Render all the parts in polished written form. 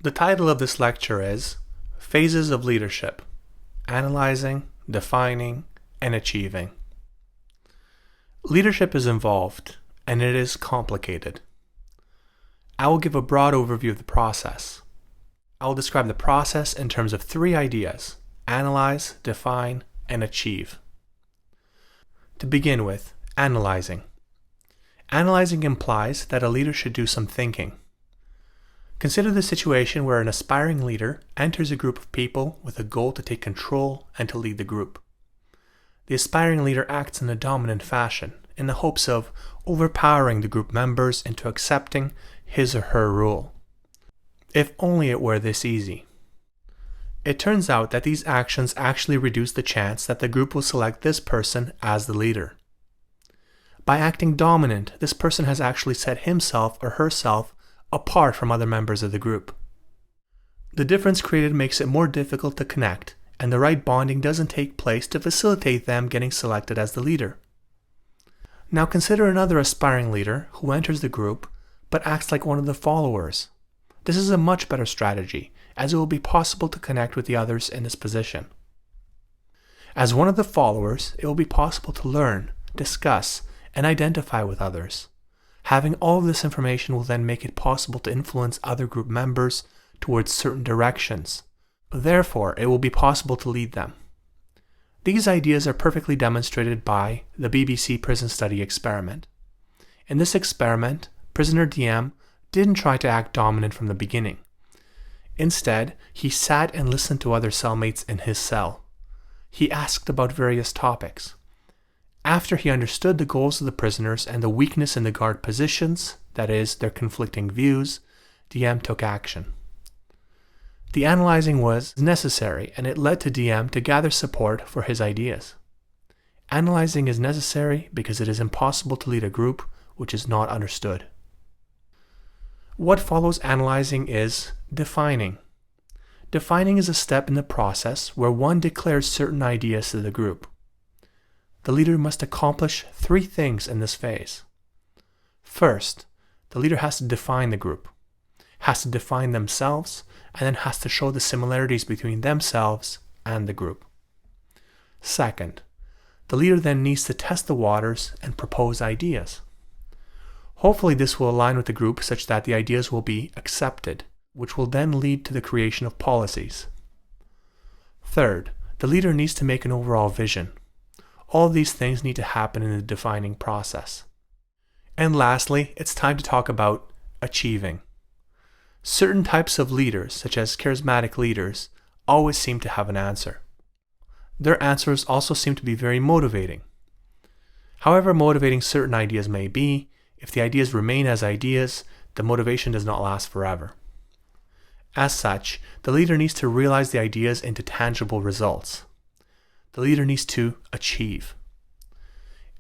The title of this lecture is Phases of Leadership: Analyzing, Defining, and Achieving. Leadership is involved, and it is complicated. I will give a broad overview of the process. I will describe the process in terms of three ideas: analyze, define, and achieve. To begin with, analyzing. Analyzing implies that a leader should do some thinking. Consider the situation where an aspiring leader enters a group of people with a goal to take control and to lead the group. The aspiring leader acts in a dominant fashion in the hopes of overpowering the group members into accepting his or her rule. If only it were this easy. It turns out that these actions actually reduce the chance that the group will select this person as the leader. By acting dominant, this person has actually set himself or herself apart from other members of the group. The difference created makes it more difficult to connect, and the right bonding doesn't take place to facilitate them getting selected as the leader. Now consider another aspiring leader who enters the group but acts like one of the followers. This is a much better strategy, as it will be possible to connect with the others in this position. As one of the followers, it will be possible to learn, discuss, and identify with others. Having all of this information will then make it possible to influence other group members towards certain directions. Therefore, it will be possible to lead them. These ideas are perfectly demonstrated by the BBC prison study experiment. In this experiment, prisoner DM didn't try to act dominant from the beginning. Instead, he sat and listened to other cellmates in his cell. He asked about various topics. After he understood the goals of the prisoners and the weakness in the guard positions, that is, their conflicting views, DM took action. The analyzing was necessary, and it led to DM to gather support for his ideas. Analyzing is necessary because it is impossible to lead a group which is not understood. What follows analyzing is defining. Defining is a step in the process where one declares certain ideas to the group. The leader must accomplish three things in this phase. First, the leader has to define the group, has to define themselves, and then has to show the similarities between themselves and the group. Second, the leader then needs to test the waters and propose ideas. Hopefully this will align with the group such that the ideas will be accepted, which will then lead to the creation of policies. Third, the leader needs to make an overall vision. All these things need to happen in the defining process. And lastly, it's time to talk about achieving. Certain types of leaders, such as charismatic leaders, always seem to have an answer. Their answers also seem to be very motivating. However motivating certain ideas may be, if the ideas remain as ideas, the motivation does not last forever. As such, the leader needs to realize the ideas into tangible results. The leader needs to achieve.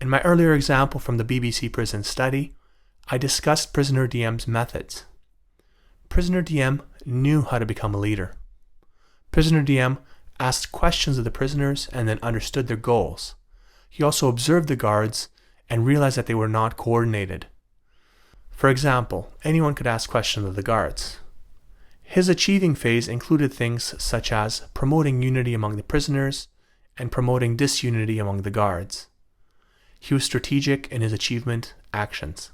In my earlier example from the BBC prison study, I discussed prisoner DM's methods. Prisoner DM knew how to become a leader. Prisoner DM asked questions of the prisoners and then understood their goals. He also observed the guards and realized that they were not coordinated. For example, anyone could ask questions of the guards. His achieving phase included things such as promoting unity among the prisoners and promoting disunity among the guards. He was strategic in his achievement actions.